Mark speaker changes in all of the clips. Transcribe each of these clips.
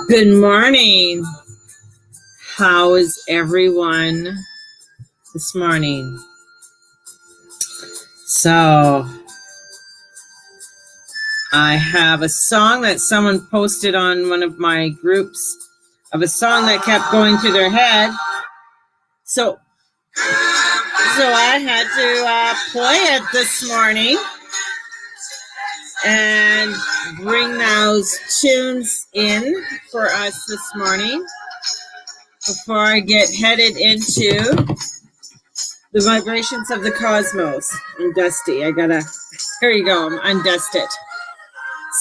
Speaker 1: Good morning. How is everyone this morning? So, I have a song that someone posted on one of my groups of a song that kept going through their head. So I had to play it this morning and bring those tunes in for us this morning before I get headed into the vibrations of the cosmos. I'm dusty. Here you go. I'm undusted.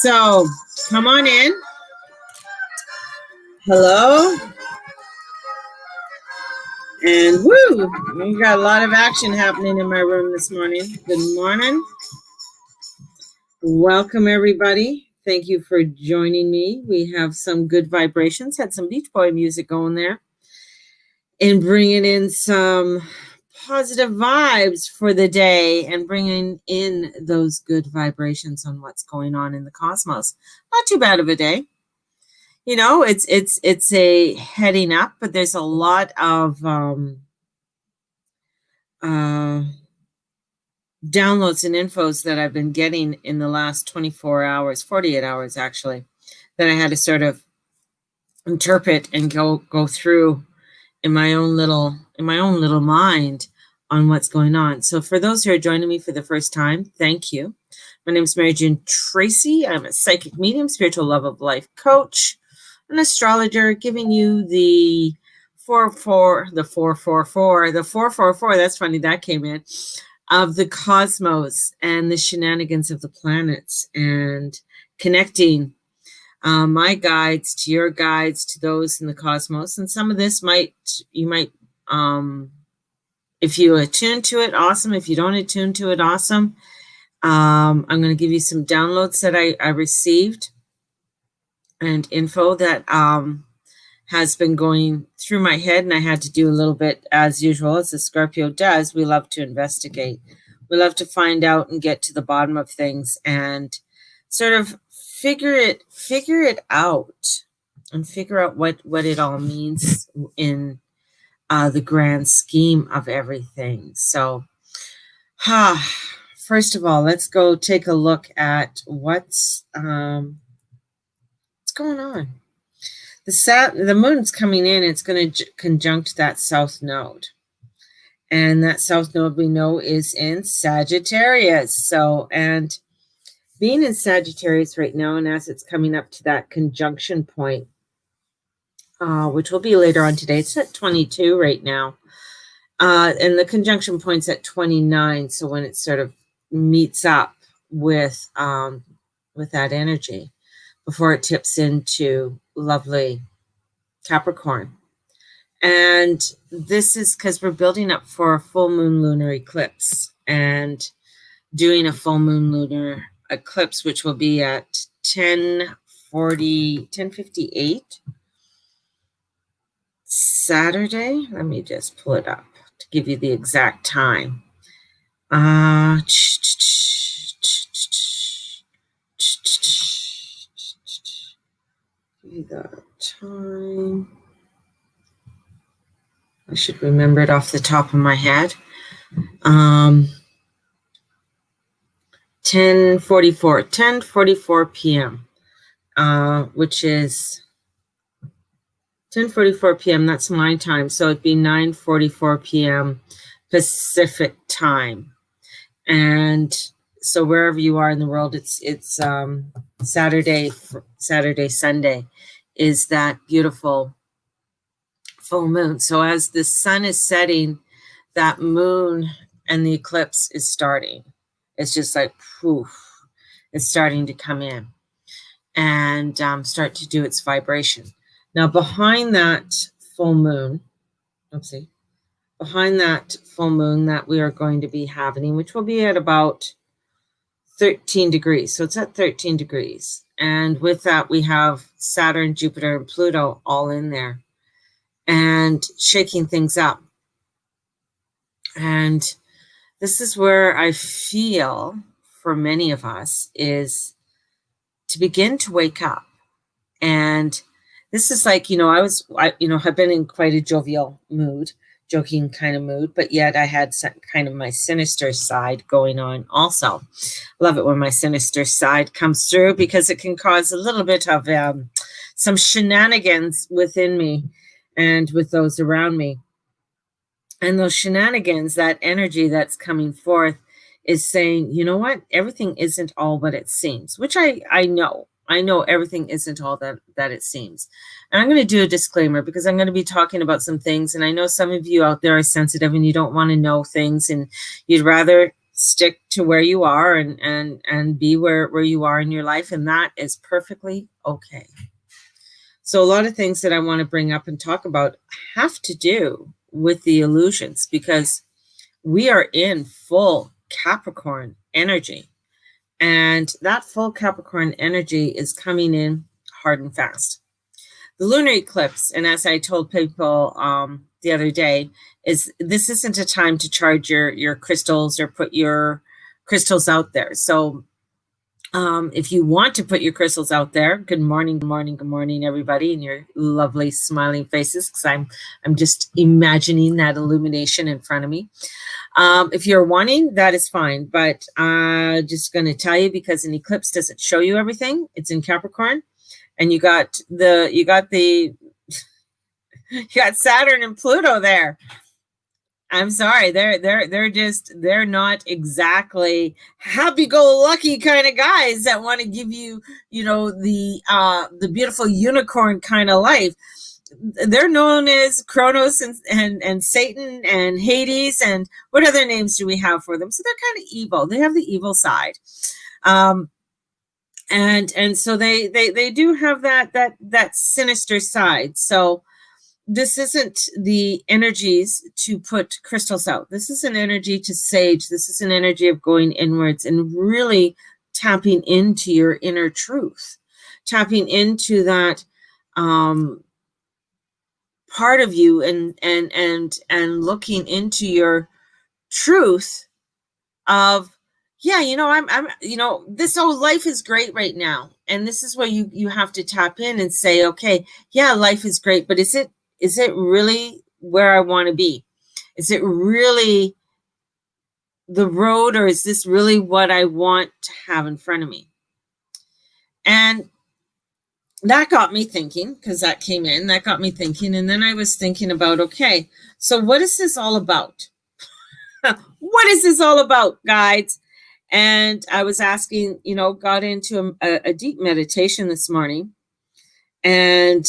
Speaker 1: So come on in. Hello. And woo, we got a lot of action happening in my room this morning. Good morning. Welcome, everybody. Thank you for joining me. We have some good vibrations. Had some Beach Boy music going there. And bringing in some positive vibes for the day and bringing in those good vibrations on what's going on in the cosmos. Not too bad of a day. You know, it's a heading up, but there's a lot of downloads and infos that I've been getting in the last 24 hours, 48 hours actually, that I had to sort of interpret and go through in my own little mind on what's going on. So for those who are joining me for the first time, thank you. My name is Mary June Tracy. I'm a psychic medium, spiritual love of life coach, an astrologer, giving you the 444. That's funny, that came in, of the cosmos and the shenanigans of the planets, and connecting my guides to your guides, to those in the cosmos. And some of this you might, if you attune to it, awesome. If you don't attune to it, awesome. I'm going to give you some downloads that I received and info that has been going through my head, and I had to do a little bit, as usual, as the Scorpio does. We love to investigate. We love to find out and get to the bottom of things and sort of figure it out and figure out what it all means in the grand scheme of everything. So, first of all, let's go take a look at what's going on. The moon's coming in. It's going to conjunct that south node. And that south node we know is in Sagittarius. So, and being in Sagittarius right now, and as it's coming up to that conjunction point, which will be later on today, it's at 22 right now. And the conjunction point's at 29. So when it sort of meets up with that energy before it tips into lovely Capricorn. And this is because we're building up for a full moon lunar eclipse and doing a full moon lunar eclipse, which will be at 10:58 Saturday. Let me just pull it up to give you the exact time. Give you the time. I should remember it off the top of my head. 10:44 p.m., which is 10:44 p.m. That's my time. So it'd be 9:44 p.m. Pacific time. And so wherever you are in the world, it's Saturday, Sunday is that beautiful full moon. So as the sun is setting, that moon and the eclipse is starting. It's just like poof, it's starting to come in and start to do its vibration. Now behind that full moon, behind that full moon that we are going to be having, which will be at about 13 degrees. So it's at 13 degrees. And with that, we have Saturn, Jupiter, and Pluto all in there and shaking things up. And this is where I feel for many of us is to begin to wake up. And this is like, I've been in quite a jovial mood, joking kind of mood, but yet I had kind of my sinister side going on also. Love it when my sinister side comes through, because it can cause a little bit of some shenanigans within me and with those around me. And those shenanigans, that energy that's coming forth, is saying, you know what, everything isn't all what it seems, which I know. I know everything isn't all that it seems. And I'm going to do a disclaimer, because I'm going to be talking about some things. And I know some of you out there are sensitive and you don't want to know things, and you'd rather stick to where you are and be where you are in your life. And that is perfectly okay. So a lot of things that I want to bring up and talk about have to do with the illusions, because we are in full Capricorn energy. And that full Capricorn energy is coming in hard and fast. The lunar eclipse, and as I told people the other day, this isn't a time to charge your crystals or put your crystals out there. So if you want to put your crystals out there, good morning, everybody, and your lovely smiling faces, because I'm just imagining that illumination in front of me. If you're wanting, that is fine, but just going to tell you, because an eclipse doesn't show you everything. It's in Capricorn, and you got Saturn and Pluto there. I'm sorry, they're not exactly happy-go-lucky kind of guys that want to give you, the beautiful unicorn kind of life. They're known as Kronos and Satan and Hades, and what other names do we have for them? So they're kind of evil. They have the evil side, and so they do have that sinister side. So this isn't the energies to put crystals out. This is an energy to sage. This is an energy of going inwards and really tapping into your inner truth, tapping into that part of you, and looking into your truth of, I'm this whole life is great right now, and this is where you have to tap in and say, okay, yeah, life is great, but is it really where I want to be? Is it really the road, or is this really what I want to have in front of me? And that got me thinking, because that got me thinking. And then I was thinking about, okay, so what is this all about? What is this all about, guys? And I was asking, got into a deep meditation this morning, and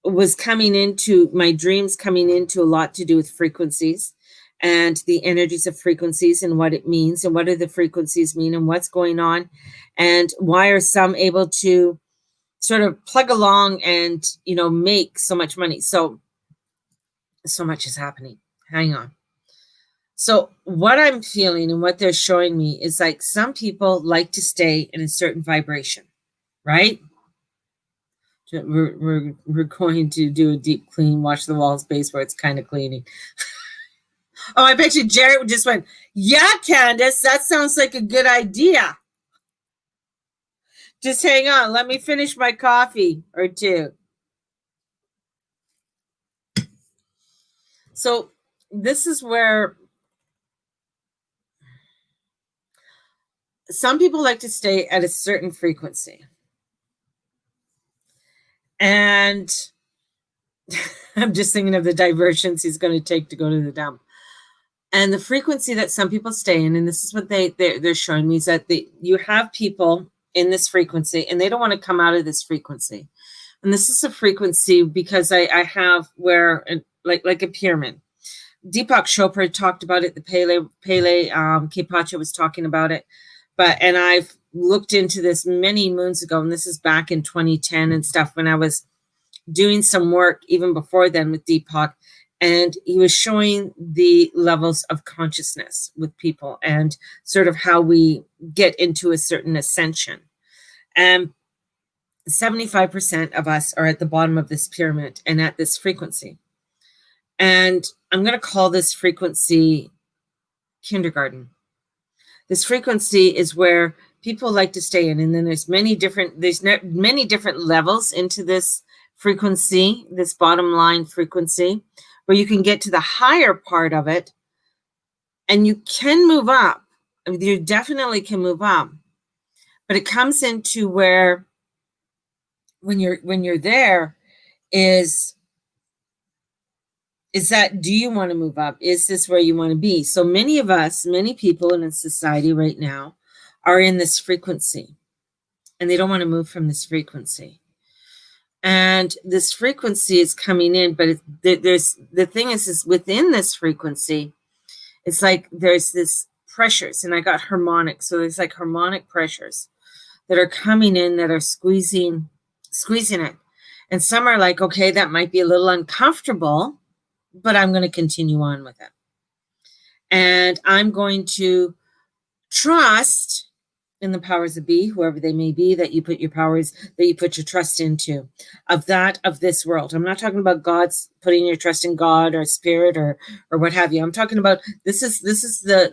Speaker 1: was coming into my dreams, coming into a lot to do with frequencies and the energies of frequencies and what it means, and what do the frequencies mean, and what's going on, and why are some able to sort of plug along and, make so much money. So much is happening. Hang on. So what I'm feeling and what they're showing me is like some people like to stay in a certain vibration, right? We're going to do a deep clean, wash the walls base where it's kind of cleaning. Oh, I bet you Jared just went, yeah, Candace, that sounds like a good idea. Just hang on. Let me finish my coffee or two. So this is where some people like to stay at a certain frequency. And I'm just thinking of the diversions he's going to take to go to the dump. And the frequency that some people stay in, and this is what they're showing me, is that you have people in this frequency, and they don't want to come out of this frequency. And this is a frequency because I have where, like a pyramid. Deepak Chopra talked about it. The Pele Kepacha was talking about it. And I've looked into this many moons ago, and this is back in 2010 and stuff, when I was doing some work even before then with Deepak. And he was showing the levels of consciousness with people and sort of how we get into a certain ascension. And 75% of us are at the bottom of this pyramid and at this frequency. And I'm going to call this frequency kindergarten. This frequency is where people like to stay in, and then there's many different levels into this frequency, this bottom line frequency, where you can get to the higher part of it, and you can move up. I mean, you definitely can move up, but it comes into where when you're there is that, do you want to move up? Is this where you want to be? So many of us, many people in society right now are in this frequency, and they don't want to move from this frequency. And this frequency is coming in, but there's the thing is within this frequency, it's like there's this pressures, and I got harmonics. So there's like harmonic pressures that are coming in that are squeezing it. And some are like, okay, that might be a little uncomfortable, but I'm going to continue on with it. And I'm going to trust in the powers that be, whoever they may be, that you put your powers, that you put your trust into, of this world. I'm not talking about God's putting your trust in God or spirit or what have you. I'm talking about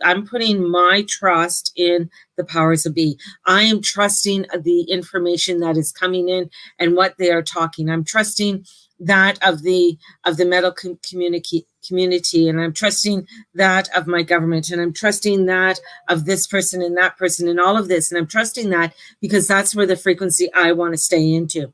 Speaker 1: I'm putting my trust in the powers that be. I am trusting the information that is coming in and what they are talking. I'm trusting that of the medical community, and I'm trusting that of my government, and I'm trusting that of this person and that person and all of this, and I'm trusting that because that's where the frequency I want to stay into.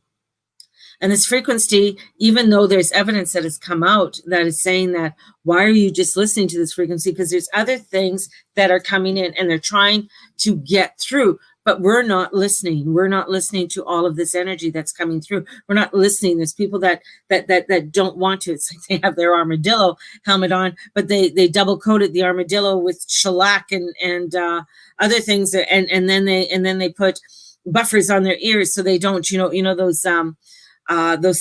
Speaker 1: And this frequency, even though there's evidence that has come out that is saying that, why are you just listening to this frequency? Because there's other things that are coming in and they're trying to get through. But we're not listening. We're not listening to all of this energy that's coming through. We're not listening. There's people that don't want to. It's like they have their armadillo helmet on, but they double coated the armadillo with shellac and other things, and then they put buffers on their ears so they don't those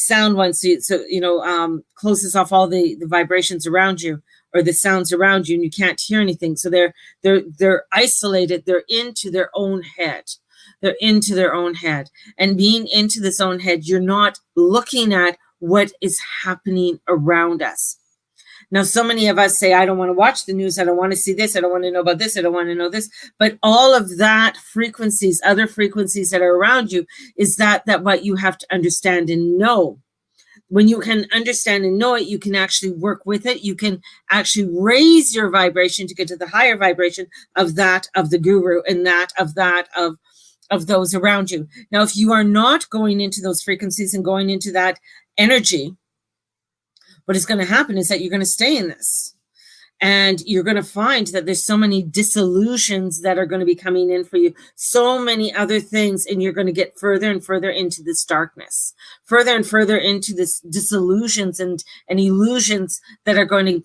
Speaker 1: sound ones. So closes off all the vibrations around you, or the sounds around you, and you can't hear anything. So they're isolated. They're into their own head. They're into their own head. And being into this own head, you're not looking at what is happening around us. Now, so many of us say, I don't want to watch the news. I don't want to see this. I don't want to know about this. I don't want to know this. But all of that frequencies, other frequencies that are around you, is that what you have to understand and know. When you can understand and know it, you can actually work with it. You can actually raise your vibration to get to the higher vibration of the guru, and of those around you. Now, if you are not going into those frequencies and going into that energy, what is going to happen is that you're going to stay in this. And you're going to find that there's so many disillusions that are going to be coming in for you, so many other things, and you're going to get further and further into this darkness, further and further into this disillusions and illusions that are going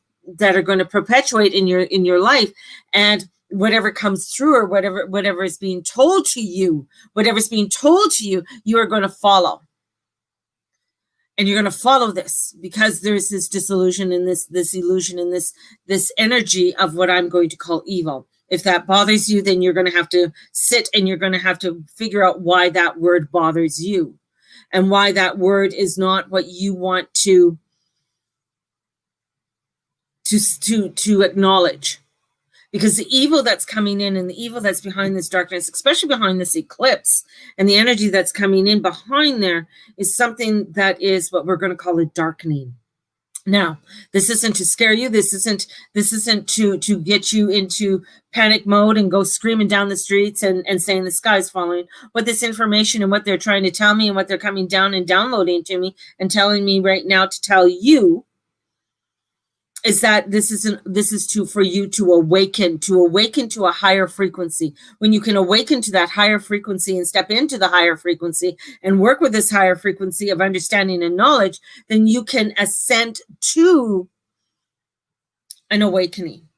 Speaker 1: to perpetuate in your life. And whatever comes through, or whatever is being told to you, you are going to follow. And you're going to follow this because there's this disillusion and this illusion and this energy of what I'm going to call evil. If that bothers you, then you're going to have to sit and you're going to have to figure out why that word bothers you, and why that word is not what you want to acknowledge. Because the evil that's coming in, and the evil that's behind this darkness, especially behind this eclipse, and the energy that's coming in behind there, is something that is what we're going to call a darkening. Now, this isn't to scare you. This isn't to get you into panic mode and go screaming down the streets and saying the sky's falling. What this information and what they're trying to tell me and what they're coming down and downloading to me and telling me right now to tell you is that this is for you to awaken to a higher frequency. When you can awaken to that higher frequency and step into the higher frequency and work with this higher frequency of understanding and knowledge, then you can ascend to an awakening.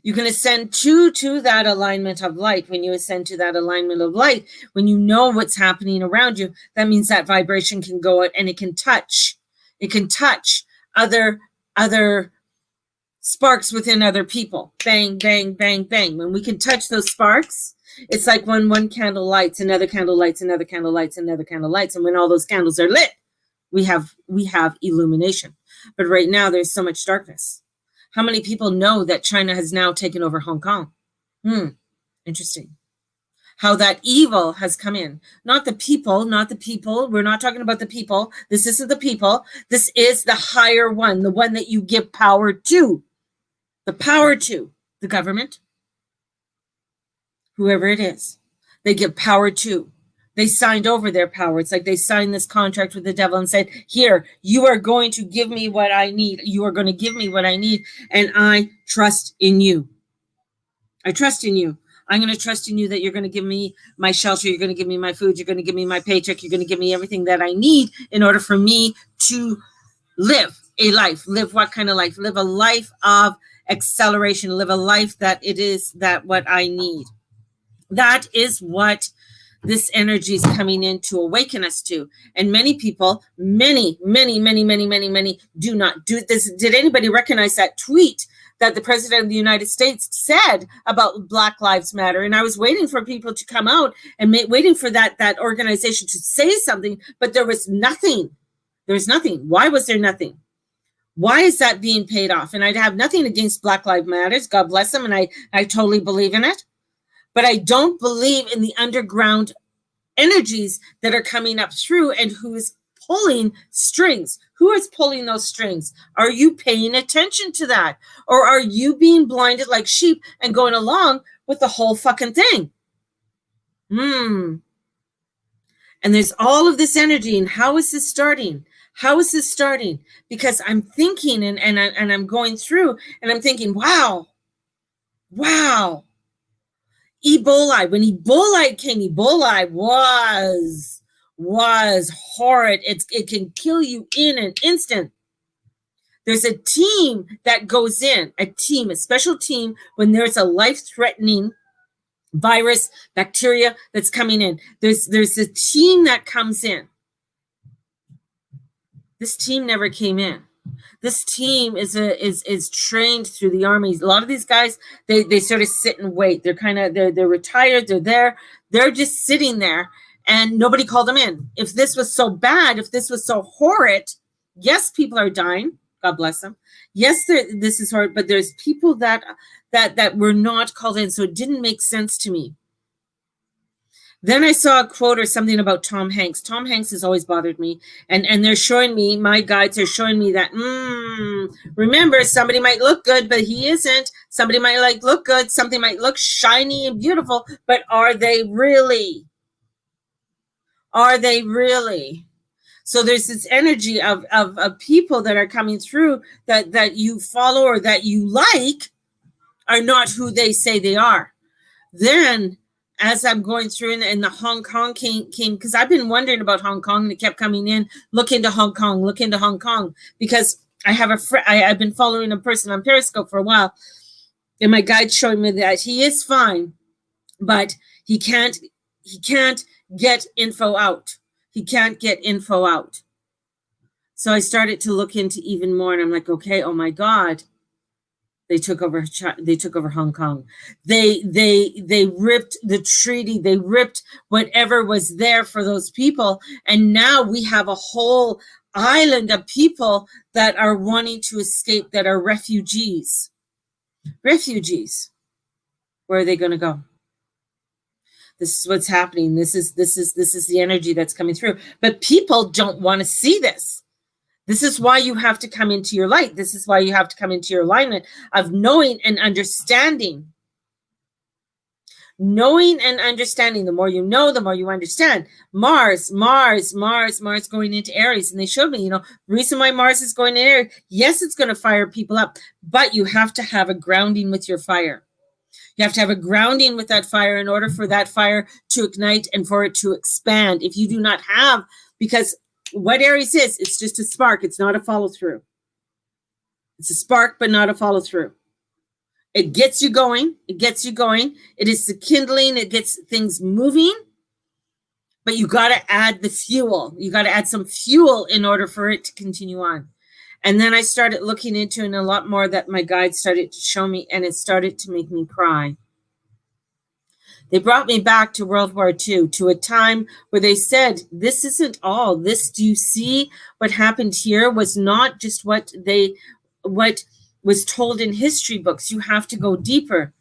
Speaker 1: You can ascend to that alignment of light. When you ascend to that alignment of light, when you know what's happening around you, that means that vibration can go out and it can touch other sparks within other people. Bang, bang, bang, bang. When we can touch those sparks, it's like when one candle lights, another candle lights, another candle lights, another candle lights. And when all those candles are lit, we have illumination. But right now there's so much darkness. How many people know that China has now taken over Hong Kong? Interesting. How that evil has come in. Not the people, not the people. We're not talking about the people. This isn't the people. This is the higher one, the one that you give power to. The power to the government, whoever it is. They give power to. They signed over their power. It's like they signed this contract with the devil and said, here, you are going to give me what I need. You are going to give me what I need. And I trust in you. I trust in you. I'm going to trust in you that you're going to give me my shelter. You're going to give me my food. You're going to give me my paycheck. You're going to give me everything that I need in order for me to live a life. Live what kind of life? Live a life of acceleration. Live a life that it is that what I need. That is what this energy is coming in to awaken us to. And many people, many do not do this. Did anybody recognize that tweet that the president of the United States said about Black Lives Matter? And I was waiting for people to come out and waiting for that organization to say something, but there was nothing. There was nothing. Why was there nothing? Why is that being paid off? And I'd have nothing against Black Lives Matters. God bless them. And I totally believe in it. But I don't believe in the underground energies that are coming up through and who's pulling strings. Who is pulling those strings? Are you paying attention to that? Or are you being blinded like sheep and going along with the whole fucking thing? And there's all of this energy. And how is this starting? How is this starting? Because I'm thinking and I'm going through and I'm thinking, wow. Ebola, when Ebola came, Ebola was horrid. It can kill you in an instant. There's a team that goes in, a special team when there's a life-threatening virus, bacteria that's coming in. There's a team that comes in. This team never came in. This team is trained through the army. A lot of these guys, they sort of sit and wait. They're retired. They're there. They're just sitting there, and nobody called them in. If this was so bad, if this was so horrid, yes, people are dying. God bless them. Yes, this is horrid, but there's people that were not called in, so it didn't make sense to me. Then I saw a quote or something about Tom Hanks. Tom Hanks has always bothered me. And they're showing me, my guides are showing me that, remember, somebody might look good, but he isn't. Somebody might look good. Something might look shiny and beautiful, but are they really? Are they really? So there's this energy of people that are coming through that you follow or that you like are not who they say they are. Then as I'm going through and the Hong Kong came, because I've been wondering about Hong Kong, and it kept coming in, look into Hong Kong, because I have I've been following a person on Periscope for a while, and my guide's showing me that he is fine, but he can't get info out. He can't get info out. So I started to look into even more, and I'm like, okay, oh my God. They took over Hong Kong. They ripped the treaty. They ripped whatever was there for those people. And now we have a whole island of people that are wanting to escape, that are refugees. Refugees. Where are they going to go? This is what's happening. This is the energy that's coming through. But people don't want to see this. This is why you have to come into your light. This is why you have to come into your alignment of knowing and understanding. Knowing and understanding. The more you know, the more you understand. Mars going into Aries. And they showed me, reason why Mars is going into Aries. Yes, it's going to fire people up, but you have to have a grounding with your fire. You have to have a grounding with that fire in order for that fire to ignite and for it to expand. If you do not have, because what Aries is, it's just a spark. It's not a follow through. It's a spark, but not a follow through. It gets you going. It gets you going. It is the kindling. It gets things moving. But you got to add the fuel. You got to add some fuel in order for it to continue on. And then I started looking into it a lot more that my guides started to show me, and it started to make me cry. They brought me back to World War II, to a time where they said, this isn't all. This, do you see what happened here was not just what was told in history books. You have to go deeper.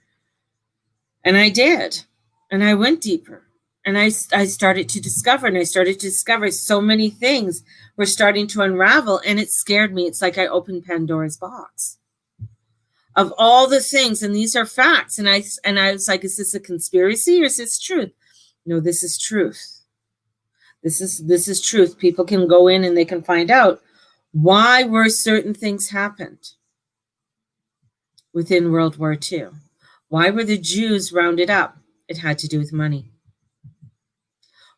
Speaker 1: And I did. And I went deeper. And I started to discover, and I started to discover so many things were starting to unravel, and it scared me. It's like I opened Pandora's box of all the things, and these are facts. And I was like, is this a conspiracy or is this truth? No, this is truth. This is truth. People can go in and they can find out why were certain things happened within World War II. Why were the Jews rounded up? It had to do with money.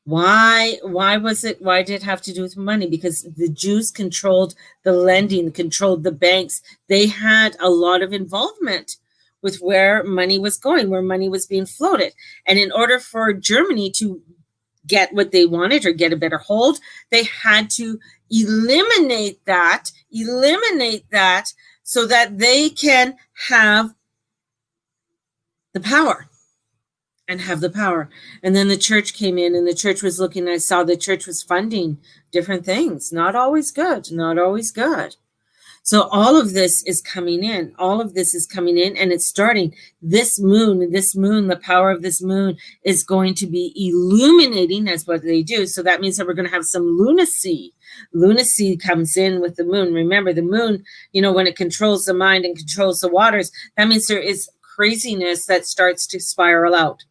Speaker 1: Why did it have to do with money? Because the Jews controlled the lending, controlled the banks. They had a lot of involvement with where money was going, where money was being floated. And in order for Germany to get what they wanted or get a better hold, they had to eliminate that so that they can have the power. And have the power. And then the church came in, and the church was looking. I saw the church was funding different things. Not always good. Not always good. So all of this is coming in. All of this is coming in, and it's starting. This moon, the power of this moon is going to be illuminating. That's what they do. So that means that we're going to have some lunacy. Lunacy comes in with the moon. Remember, the moon, when it controls the mind and controls the waters, that means there is craziness that starts to spiral out.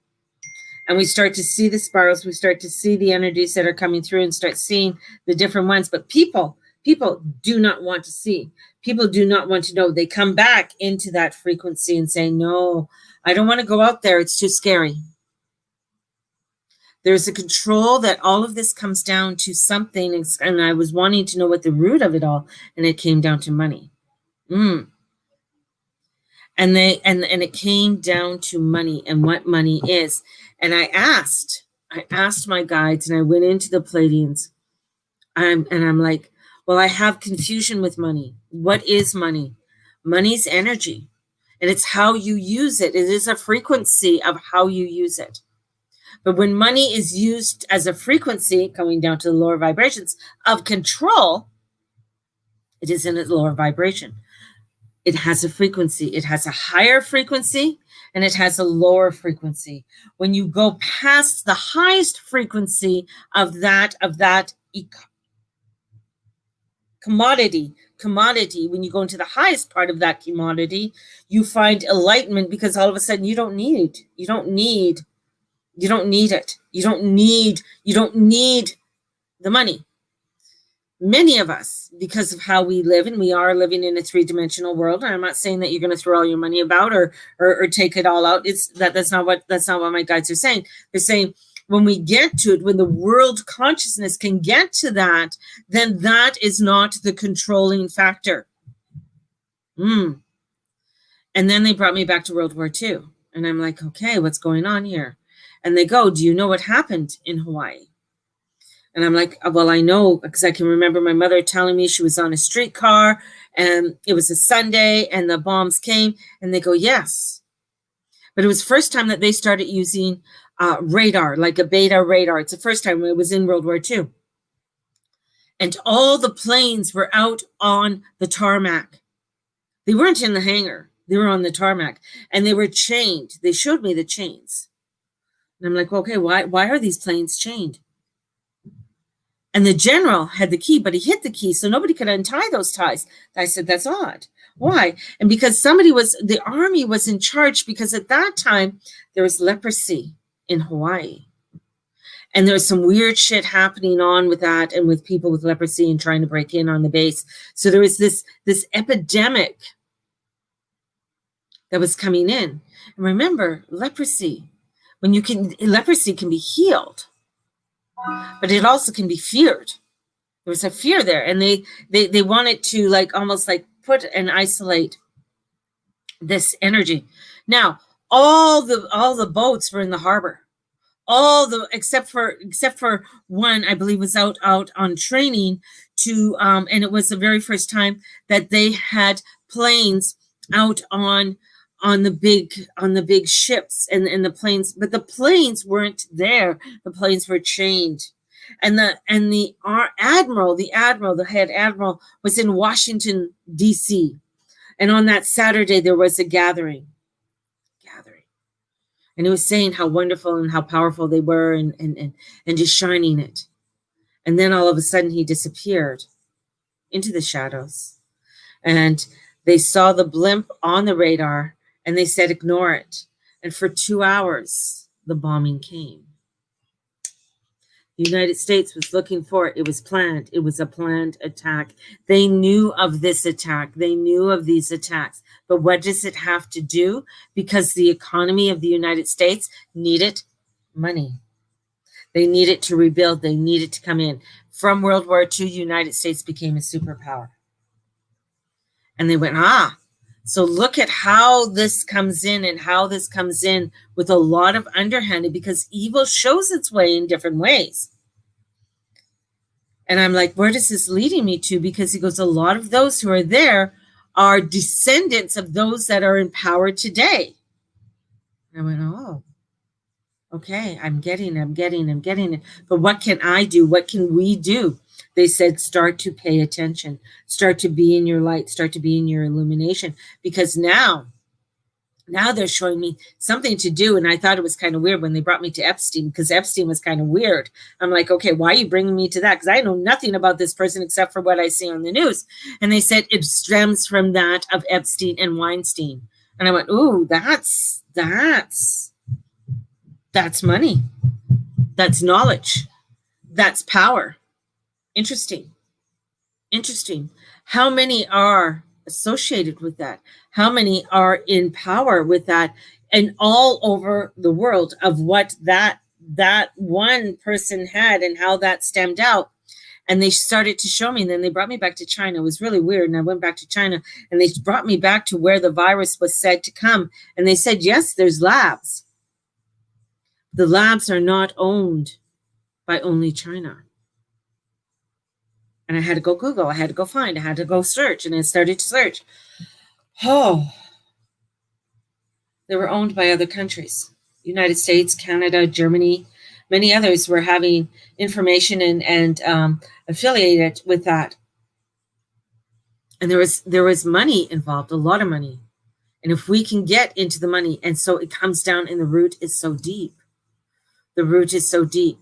Speaker 1: And we start to see the spirals, we start to see the energies that are coming through and start seeing the different ones. But people do not want to see. People do not want to know. They come back into that frequency and say, no, I don't want to go out there. It's too scary. There's a control that all of this comes down to something. And I was wanting to know what the root of it all. And it came down to money. And it came down to money and what money is. And I asked my guides, and I went into the Pleiadians, and I'm like, well, I have confusion with money. What is money? Money's energy, and it's how you use it. It is a frequency of how you use it. But when money is used as a frequency, going down to the lower vibrations of control, it is in a lower vibration. It has a frequency. It has a higher frequency, and it has a lower frequency. When you go past the highest frequency of that commodity, when you go into the highest part of that commodity, you find enlightenment, because all of a sudden you don't need it. You don't need the money. Many of us, because of how we live, and we are living in a three-dimensional world. And I'm not saying that you're going to throw all your money about or take it all out. That's not what my guides are saying. They're saying when we get to it, when the world consciousness can get to that, then that is not the controlling factor. And then they brought me back to World War II, and I'm like, okay, what's going on here? And they go, do you know what happened in Hawaii? And I'm like, well, I know, because I can remember my mother telling me she was on a streetcar and it was a Sunday and the bombs came, and they go, yes. But it was the first time that they started using radar, like a beta radar. It's the first time. It was in World War II. And all the planes were out on the tarmac. They weren't in the hangar. They were on the tarmac, and they were chained. They showed me the chains. And I'm like, okay, why are these planes chained? And the general had the key, but he hit the key, so nobody could untie those ties. I said, that's odd. Why? And because the army was in charge, because at that time there was leprosy in Hawaii. And there was some weird shit happening on with that, and with people with leprosy and trying to break in on the base. So there was this epidemic that was coming in. And remember, leprosy can be healed. But it also can be feared. There was a fear there, and they wanted to almost put and isolate this energy. Now, all the boats were in the harbor. Except for one, I believe, was out on training and it was the very first time that they had planes out on the big ships and the planes, but the planes weren't there. The planes were chained. And the head admiral was in Washington, D.C. And on that Saturday, there was a gathering. And he was saying how wonderful and how powerful they were and just shining it. And then all of a sudden he disappeared into the shadows. And they saw the blimp on the radar and they said, ignore it. And for 2 hours, the bombing came. The United States was looking for it. It was planned. It was a planned attack. They knew of this attack. They knew of these attacks. But what does it have to do? Because the economy of the United States needed money. They needed to rebuild. They needed to come in. From World War II, the United States became a superpower. And they went, so look at how this comes in and how this comes in with a lot of underhanded, because evil shows its way in different ways. And I'm like, where is this leading me to? Because he goes, a lot of those who are there are descendants of those that are in power today. And I went, oh, okay, I'm getting it. But what can I do? What can we do? They said, start to pay attention, start to be in your light, start to be in your illumination, because now they're showing me something to do. And I thought it was kind of weird when they brought me to Epstein, because Epstein was kind of weird. I'm like, okay, why are you bringing me to that? Because I know nothing about this person except for what I see on the news. And they said it stems from that of Epstein and Weinstein. And I went, ooh, that's money. That's knowledge. That's power. Interesting. How many are associated with that? How many are in power with that? And all over the world of what that one person had and how that stemmed out. And they started to show me, and then they brought me back to China. It was really weird. And I went back to China, and they brought me back to where the virus was said to come. And they said, yes, there's labs. The labs are not owned by only China. And I had to go Google, I had to go find, I had to go search, and I started to search. Oh, they were owned by other countries. United States, Canada, Germany, many others were having information and affiliated with that. And there was money involved, a lot of money. And if we can get into the money, and so it comes down, and the root is so deep. The root is so deep.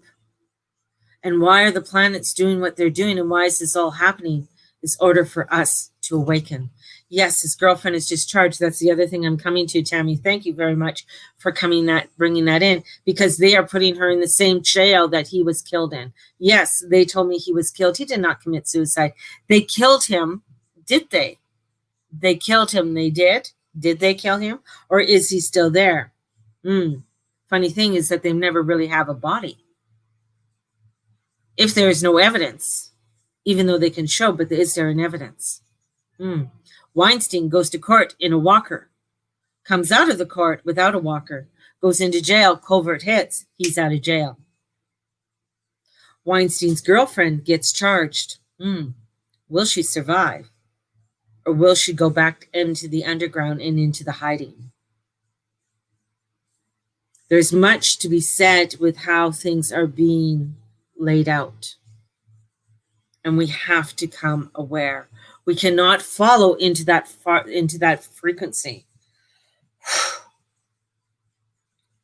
Speaker 1: And why are the planets doing what they're doing? And why is this all happening? It's order for us to awaken. Yes, his girlfriend is discharged. That's the other thing I'm coming to, Tammy. Thank you very much for bringing that in, because they are putting her in the same jail that he was killed in. Yes, they told me he was killed. He did not commit suicide. They killed him. Did they? They killed him. They did. Did they kill him? Or is he still there? Funny thing is that they never really have a body. If there is no evidence, even though they can show, but is there an evidence? Weinstein goes to court in a walker, comes out of the court without a walker, goes into jail, covert hits, he's out of jail. Weinstein's girlfriend gets charged. Will she survive? Or will she go back into the underground and into the hiding? There's much to be said with how things are being laid out. And we have to come aware. We cannot follow into that frequency.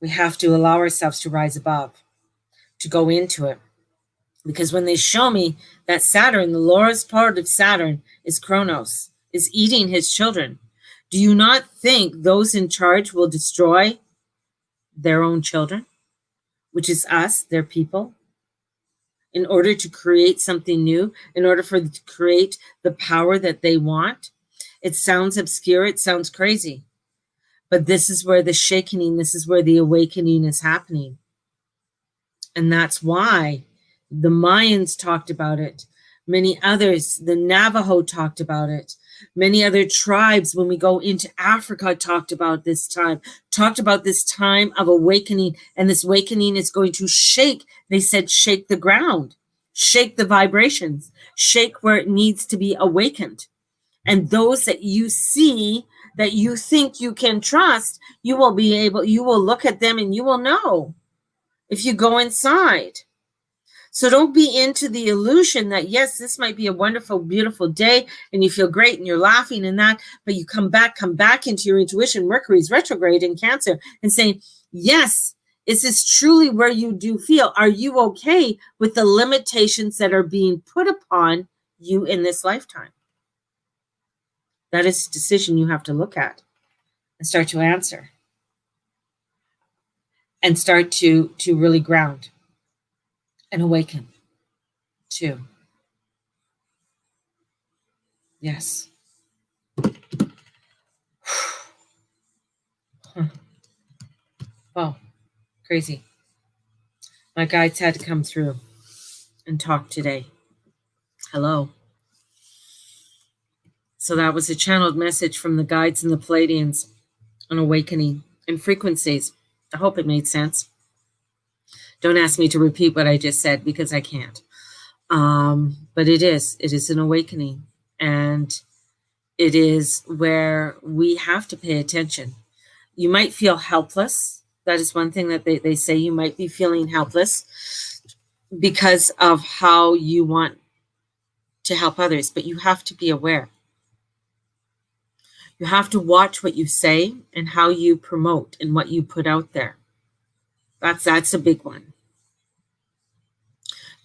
Speaker 1: We have to allow ourselves to rise above, to go into it. Because when they show me that Saturn, the lowest part of Saturn is Kronos, is eating his children, do you not think those in charge will destroy their own children, which is us, their people? In order to create something new, in order for them to create the power that they want. It sounds obscure, it sounds crazy. But this is where the shaking, this is where the awakening is happening. And that's why the Mayans talked about it. Many others, the Navajo talked about it. Many other tribes, when we go into Africa, talked about this time of awakening. And this awakening is going to shake. They said, shake the ground, shake the vibrations, shake where it needs to be awakened. And those that you see, that you think you can trust, you will look at them and you will know if you go inside. So don't be into the illusion that, yes, this might be a wonderful, beautiful day and you feel great and you're laughing and that, but you come back into your intuition. Mercury's retrograde in Cancer and saying, Yes, is this truly where you do feel? Are you okay with the limitations that are being put upon you in this lifetime? That is a decision you have to look at and start to answer and start to really ground and awaken to. Yes. Huh. Wow, crazy. My guides had to come through and talk today. Hello. So that was a channeled message from the guides and the Pleiadians on awakening and frequencies. I hope it made sense. Don't ask me to repeat what I just said because I can't. But it is an awakening, and it is where we have to pay attention. You might feel helpless. That is one thing that they say. You might be feeling helpless because of how you want to help others, but you have to be aware. You have to watch what you say and how you promote and what you put out there. That's a big one.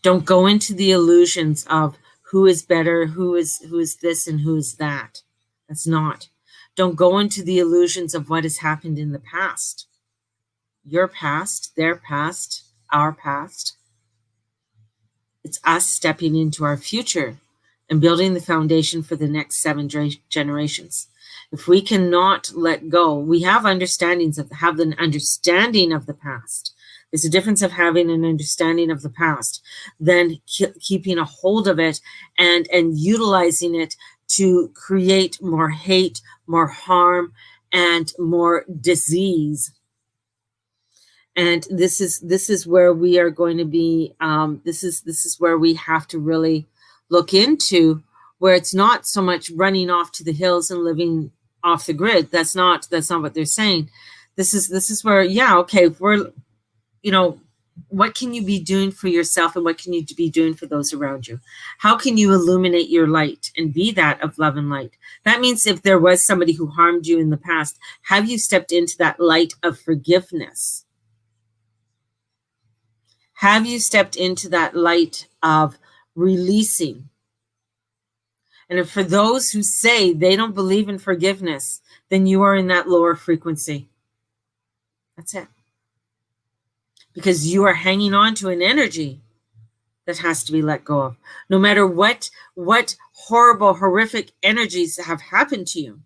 Speaker 1: Don't go into the illusions of who is better, who is this and who is that. That's not. Don't go into the illusions of what has happened in the past. Your past, their past, our past. It's us stepping into our future and building the foundation for the next 7 generations. If we cannot let go, we have an understanding of the past. There's a difference of having an understanding of the past than keeping a hold of it and utilizing it to create more hate, more harm, and more disease. And this is where we are going to be. This is where we have to really look into, where it's not so much running off to the hills and living off the grid. That's not what they're saying. This is where, okay, we're, what can you be doing for yourself and what can you be doing for those around you? How can you illuminate your light and be that of love and light? That means if there was somebody who harmed you in the past, have you stepped into that light of forgiveness? Have you stepped into that light of releasing? And if for those who say they don't believe in forgiveness, then you are in that lower frequency. That's it. Because you are hanging on to an energy that has to be let go of. No matter what horrible, horrific energies have happened to you.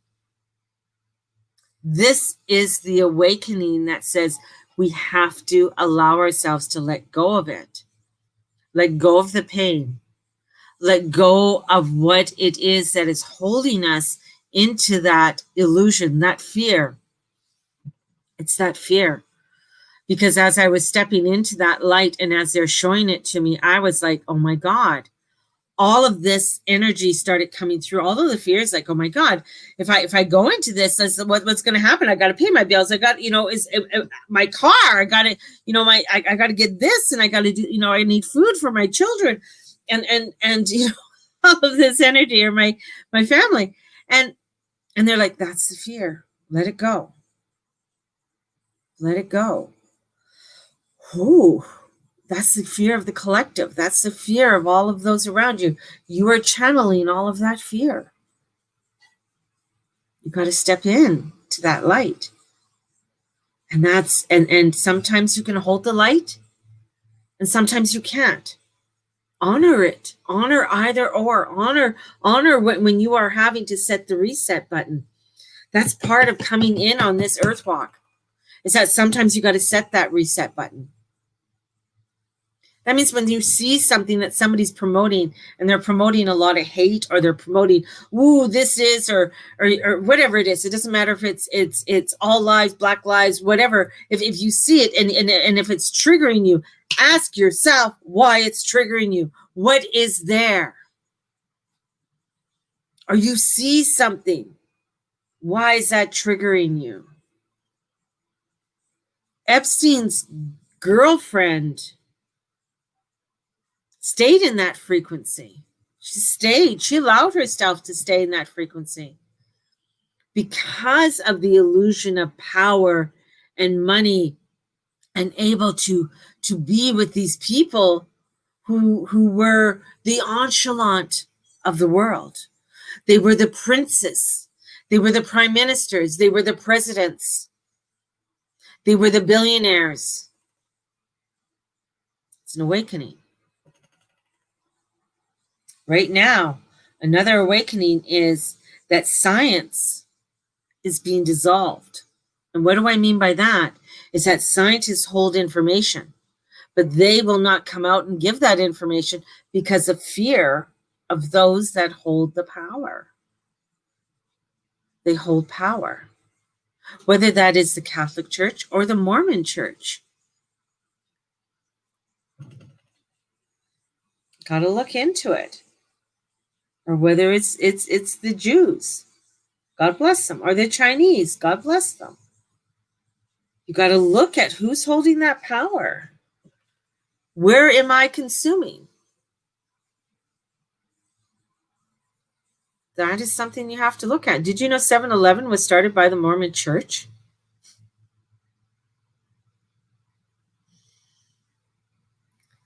Speaker 1: This is the awakening that says we have to allow ourselves to let go of it. Let go of the pain. Let go of what it is that is holding us into that illusion, that fear. It's that fear. Because as I was stepping into that light and as they're showing it to me, I was like, oh my God, all of this energy started coming through. All of the fears, like, oh my God, if I go into this, what's going to happen? I got to pay my bills. I got, my car, I got to, I got to get this and I got to do, I need food for my children and all of this energy or my family. And they're like, that's the fear. Let it go. Let it go. Ooh, that's the fear of the collective. That's the fear of all of those around you. You are channeling all of that fear. You got to step in to that light. And that's, and sometimes you can hold the light and sometimes you can't. Honor it. Honor either or. Honor when you are having to set the reset button. That's part of coming in on this earth walk, is that sometimes you got to set that reset button. That means when you see something that somebody's promoting and they're promoting a lot of hate, or they're promoting, ooh, this is, or whatever it is. It doesn't matter if it's all lives, Black lives, whatever. If you see it and if it's triggering you, ask yourself why it's triggering you. What is there? Or you see something. Why is that triggering you? Epstein's girlfriend stayed in that frequency. She allowed herself to stay in that frequency because of the illusion of power and money and able to be with these people who were the enchilante of the world. They were the princes. They were the prime ministers. They were the presidents. They were the billionaires. It's an awakening. Right now, another awakening is that science is being dissolved. And what do I mean by that? Is that scientists hold information, but they will not come out and give that information because of fear of those that hold the power. They hold power, whether that is the Catholic Church or the Mormon Church. Got to look into it. Or whether it's the Jews, God bless them, or the Chinese, God bless them. You got to look at who's holding that power. Where am I consuming? That is something you have to look at. Did you know 7-Eleven was started by the Mormon Church?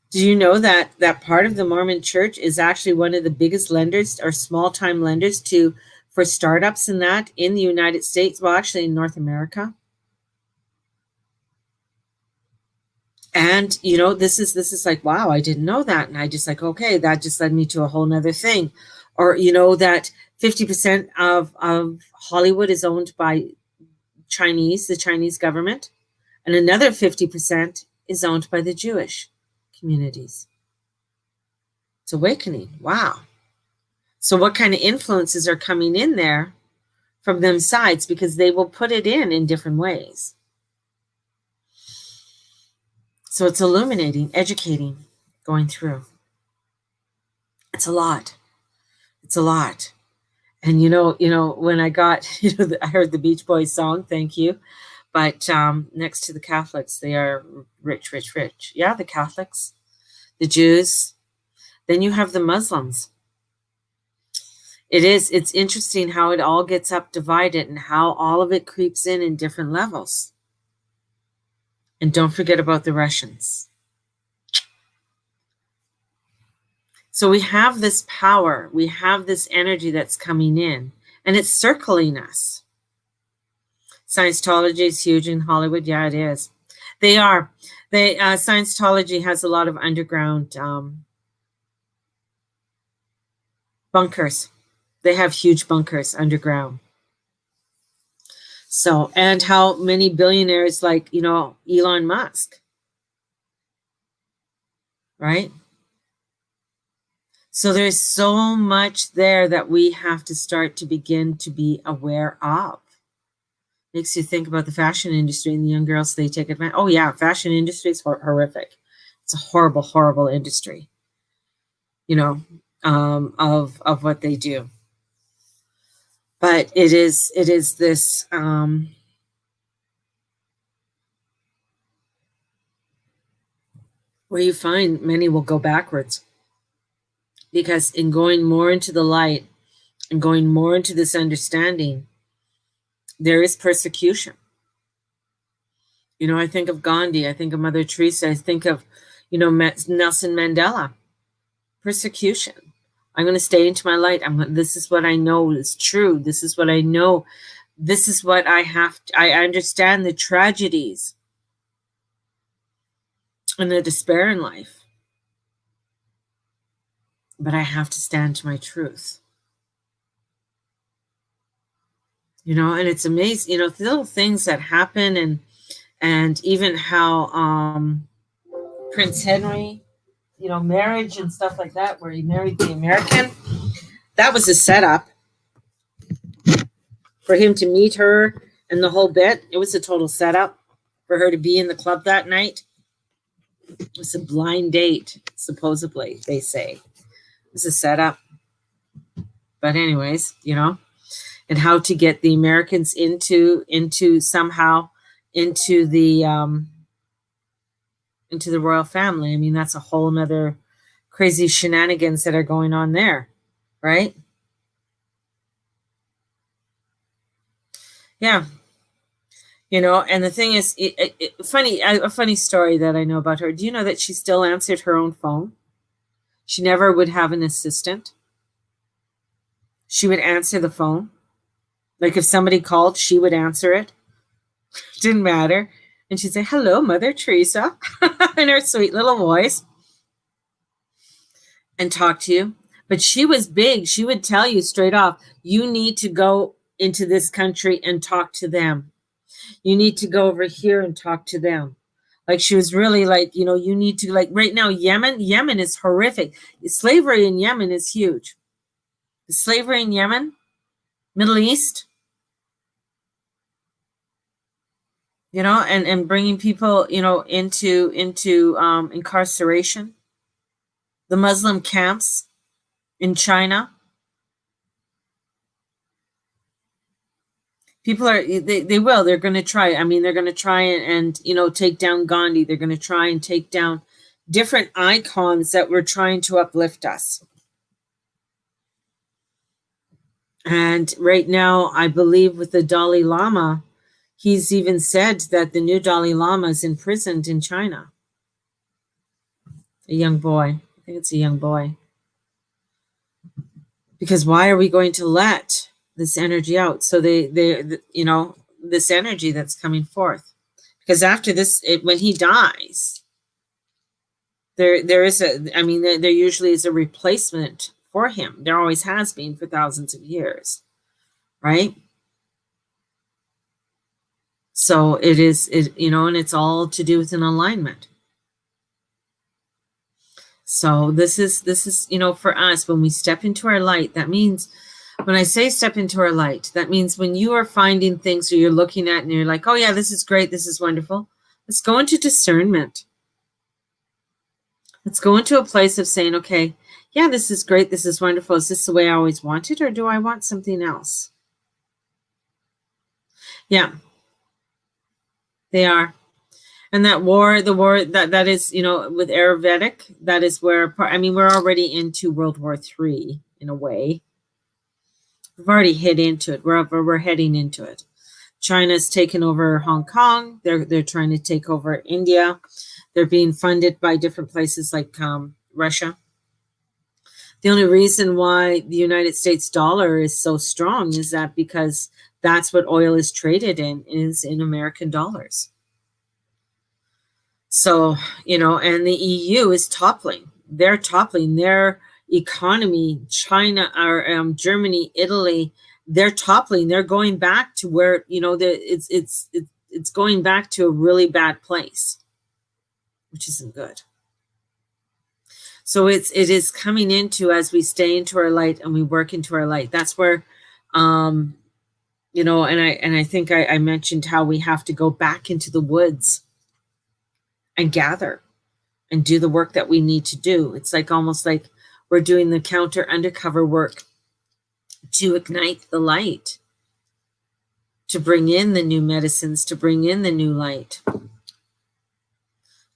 Speaker 1: Do you know that part of the Mormon Church is actually one of the biggest lenders or small-time lenders for startups and that in the United States? Well, actually in North America. And, you know, this is like, wow, I didn't know that. And I just like, okay, that just led me to a whole nother thing. Or, you know, that 50% of Hollywood is owned by the Chinese government. And another 50% is owned by the Jewish communities. It's awakening. Wow. So what kind of influences are coming in there from them sides? Because they will put it in different ways. So it's illuminating, educating, going through. It's a lot. It's a lot. And you know, when I got, I heard the Beach Boys song, thank you. But next to the Catholics, they are rich, rich, rich. Yeah, the Catholics, the Jews. Then you have the Muslims. It's interesting how it all gets divided and how all of it creeps in different levels. And don't forget about the Russians. So we have this power, we have this energy that's coming in, and it's circling us. Scientology is huge in Hollywood. Yeah, it is. They are. Scientology has a lot of underground bunkers. They have huge bunkers underground. So, and how many billionaires like, Elon Musk, right? So there's so much there that we have to start to begin to be aware of. Makes you think about the fashion industry and the young girls, they take advantage. Oh yeah, fashion industry is horrific. It's a horrible, horrible industry, of what they do. But it is this, where you find many will go backwards. Because in going more into the light and going more into this understanding, there is persecution. I think of Gandhi, I think of Mother Teresa, I think of, Nelson Mandela. Persecution. I'm going to stay into my light. This is what I know is true. This is what I know. This is what I understand the tragedies and the despair in life. But I have to stand to my truth. And it's amazing, the little things that happen and even how Prince Henry, marriage and stuff like that, where he married the American, that was a setup for him to meet her and the whole bit. It was a total setup for her to be in the club that night. It was a blind date, supposedly, they say. It was a setup. But anyways, and how to get the Americans into somehow into the royal family. I mean, that's a whole nother crazy shenanigans that are going on there, right? Yeah. You know, and the thing is, a funny story that I know about her. Do you know that she still answered her own phone? She never would have an assistant. She would answer the phone. Like if somebody called, she would answer it. Didn't matter. And she'd say, "Hello, Mother Teresa," in her sweet little voice, and talk to you. But she was big. She would tell you straight off, you need to go into this country and talk to them. You need to go over here and talk to them. Like she was really like, you know, you need to, like right now, Yemen is horrific. Slavery in Yemen is huge. The slavery in Yemen, Middle East, you know, and bringing people, you know, into incarceration, the Muslim camps in China. People are, they're going to try. I mean, they're going to try and, you know, take down Gandhi. They're going to try and take down different icons that were trying to uplift us. And right now, I believe with the Dalai Lama, he's even said that the new Dalai Lama is imprisoned in China. A young boy. I think it's a young boy. Because why are we going to let this energy out? So you know, this energy that's coming forth. Because after this, when he dies, there usually is a replacement for him. There always has been for thousands of years, right? So you know, and it's all to do with an alignment. So this is, you know, for us, when we step into our light, that means, when I say step into our light, that means when you are finding things or you're looking at and you're like, oh yeah, this is great, this is wonderful. Let's go into discernment. Let's go into a place of saying, okay, yeah, this is great, this is wonderful. Is this the way I always wanted, or do I want something else? Yeah, they are. And the war that is, you know, with Ayurvedic, that is where, I mean, we're already into World War III in a way. We've already hit into it. We're heading into it. China's taken over Hong Kong. They're trying to take over India. They're being funded by different places like Russia. The only reason why the United States dollar is so strong is that because that's what oil is traded in, is in American dollars. So, you know, and the EU is toppling. They're toppling their economy. China, or Germany, Italy, they're toppling. They're going back to where, you know, it's going back to a really bad place, which isn't good. So it is coming into, as we stay into our light and we work into our light. That's where, you know, and I think I mentioned how we have to go back into the woods and gather and do the work that we need to do. It's like almost like we're doing the counter undercover work to ignite the light, to bring in the new medicines, to bring in the new light,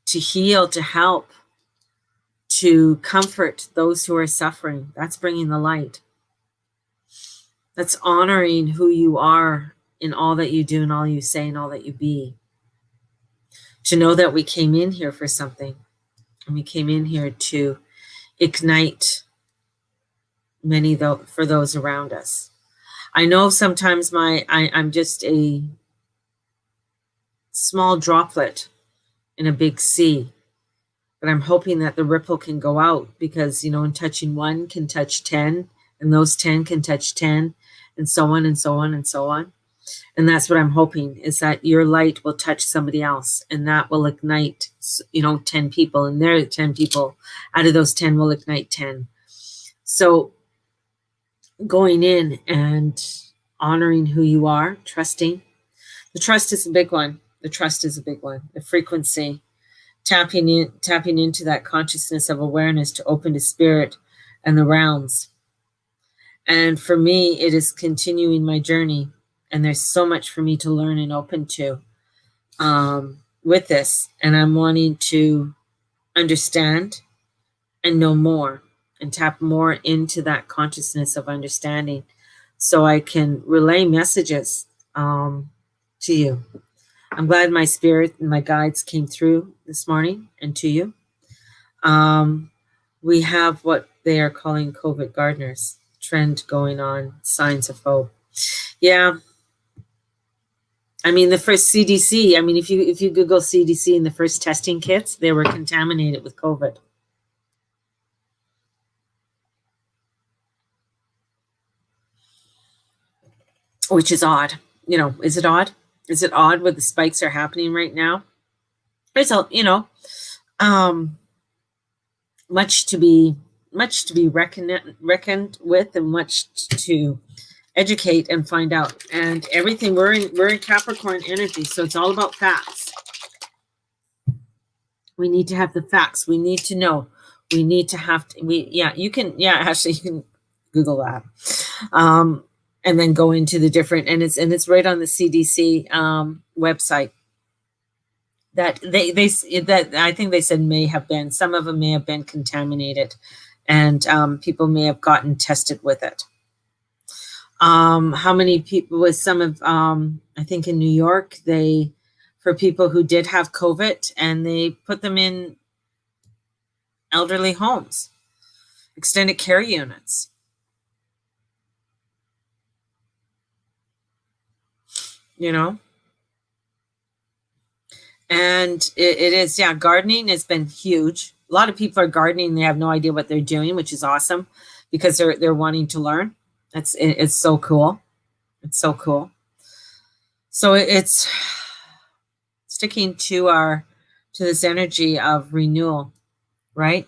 Speaker 1: to heal, to help, to comfort those who are suffering. That's bringing the light. That's honoring who you are in all that you do and all you say and all that you be. To know that we came in here for something, and we came in here to ignite many for those around us. I know sometimes I'm just a small droplet in a big sea, but I'm hoping that the ripple can go out, because, you know, in touching one can touch 10, and those 10 can touch 10, and so on and so on and so on. And that's what I'm hoping, is that your light will touch somebody else, and that will ignite, you know, 10 people, and there are 10 people. Out of those 10 will ignite 10. So going in and honoring who you are, trusting. The trust is a big one. The trust is a big one. The frequency, tapping into that consciousness of awareness to open to spirit and the realms. And for me, it is continuing my journey. And there's so much for me to learn and open to with this. And I'm wanting to understand and know more and tap more into that consciousness of understanding, so I can relay messages to you. I'm glad my spirit and my guides came through this morning and to you. We have what they are calling COVID gardeners trend going on, signs of hope. Yeah. I mean, the first CDC, I mean, if you Google CDC and the first testing kits, they were contaminated with COVID. Which is odd. You know, is it odd? Is it odd what the spikes are happening right now? There's a, much to be reckoned with, and much to educate and find out. And everything, we're in Capricorn energy, so it's all about facts. We need to have the facts. We need to know. We need to have to, actually you can Google that. And then go into the different, and it's right on the CDC website. That that I think they said may have been, some of them may have been contaminated, and people may have gotten tested with it. How many people, with some of I think in New York, for people who did have COVID, and they put them in elderly homes, extended care units. You know, and it is, yeah, gardening has been huge. A lot of people are gardening, they have no idea what they're doing, which is awesome, because they're wanting to learn. It's so cool. It's so cool. So it's sticking to this energy of renewal, right?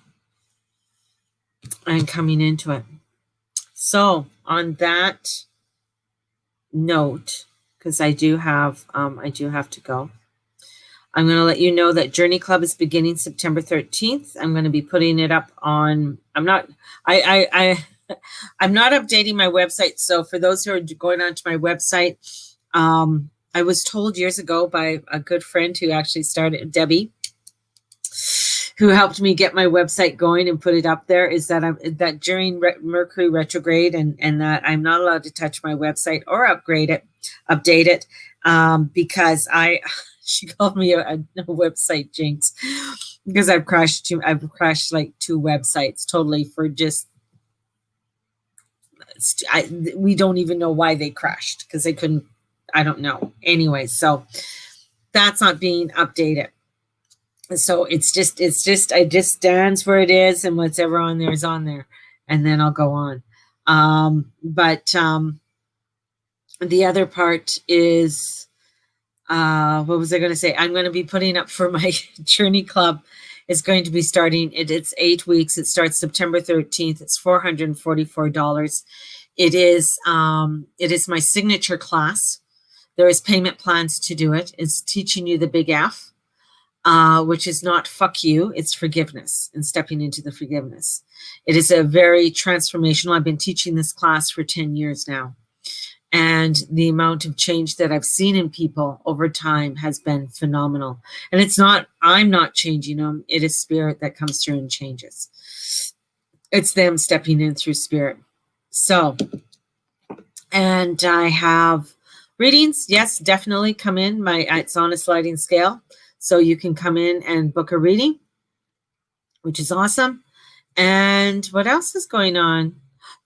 Speaker 1: And coming into it. So on that note, because I do have to go, I'm going to let you know that Journey Club is beginning September 13th. I'm going to be putting it up on, I'm not updating my website. So for those who are going onto my website, I was told years ago by a good friend who actually started, Debbie, who helped me get my website going and put it up there, is that that during Mercury retrograde, and that I'm not allowed to touch my website or update it, because she called me a website jinx, because I've crashed like 2 websites totally for just, we don't even know why they crashed, because they couldn't, I don't know. Anyway, so that's not being updated. So it's just I just stands where it is, and whatever on there is on there, and then I'll go on. The other part is, what was I going to say? I'm going to be putting up for my Journey Club. It's going to be starting, it's 8 weeks. It starts September 13th. It's $444. It is my signature class. There is payment plans to do it. It's teaching you the big F, which is not fuck you, it's forgiveness, and stepping into the forgiveness. It is a very transformational. I've been teaching this class for 10 years now. And the amount of change that I've seen in people over time has been phenomenal. And it's not, I'm not changing them. It is spirit that comes through and changes. It's them stepping in through spirit. So, and I have readings. Yes, definitely come in. It's on a sliding scale. So you can come in and book a reading, which is awesome. And what else is going on?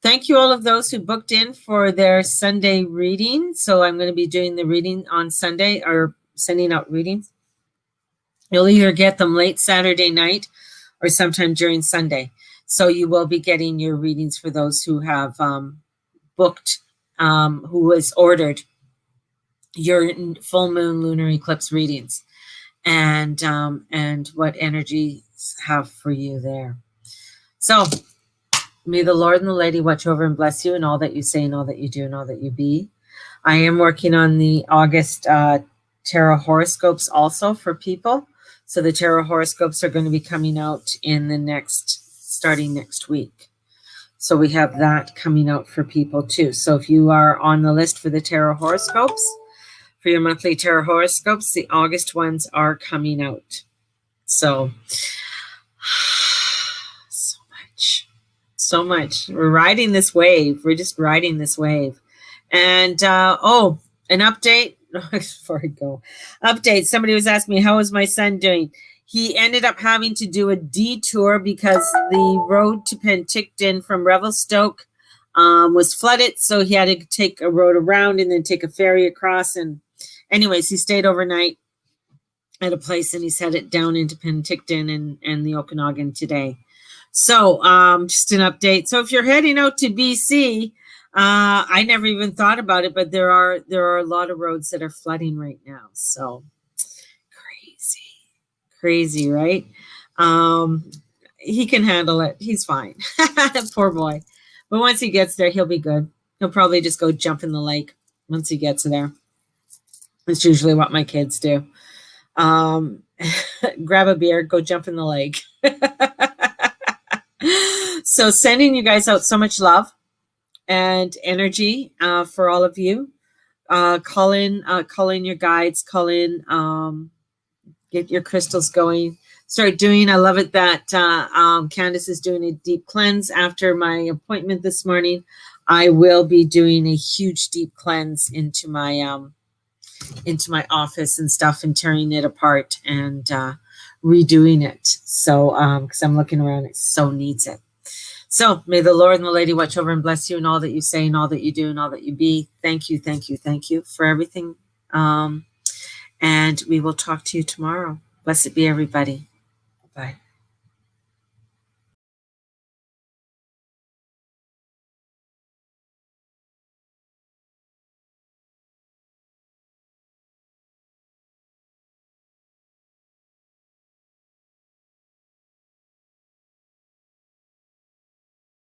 Speaker 1: Thank you all of those who booked in for their Sunday reading. So I'm going to be doing the reading on Sunday, or sending out readings. You'll either get them late Saturday night or sometime during Sunday. So you will be getting your readings for those who have booked, who has ordered your full moon lunar eclipse readings, and what energies have for you there. So may the Lord and the Lady watch over and bless you in all that you say and all that you do and all that you be. I am working on the August tarot horoscopes also for people. So the tarot horoscopes are going to be coming out starting next week. So we have that coming out for people too. So if you are on the list for the tarot horoscopes, for your monthly tarot horoscopes, the August ones are coming out. So so much. We're riding this wave. We're just riding this wave. And an update. before I go. Update. Somebody was asking me, how is my son doing? He ended up having to do a detour because the road to Penticton from Revelstoke was flooded. So he had to take a road around and then take a ferry across. And anyways, he stayed overnight at a place and he's headed down into Penticton and the Okanagan today. So just an update. So if you're heading out to BC, I never even thought about it, but there are a lot of roads that are flooding right now. So crazy, right? He can handle it. He's fine. Poor boy. But once he gets there, he'll be good. He'll probably just go jump in the lake once he gets there. That's usually what my kids do. Grab a beer, go jump in the lake. So sending you guys out so much love and energy for all of you. Call in your guides, get your crystals going. Start doing, I love it that Candace is doing a deep cleanse after my appointment this morning. I will be doing a huge deep cleanse into my office and stuff and tearing it apart and redoing it. So, because I'm looking around, it so needs it. So may the Lord and the Lady watch over and bless you in all that you say and all that you do and all that you be. Thank you for everything. And we will talk to you tomorrow. Blessed be everybody.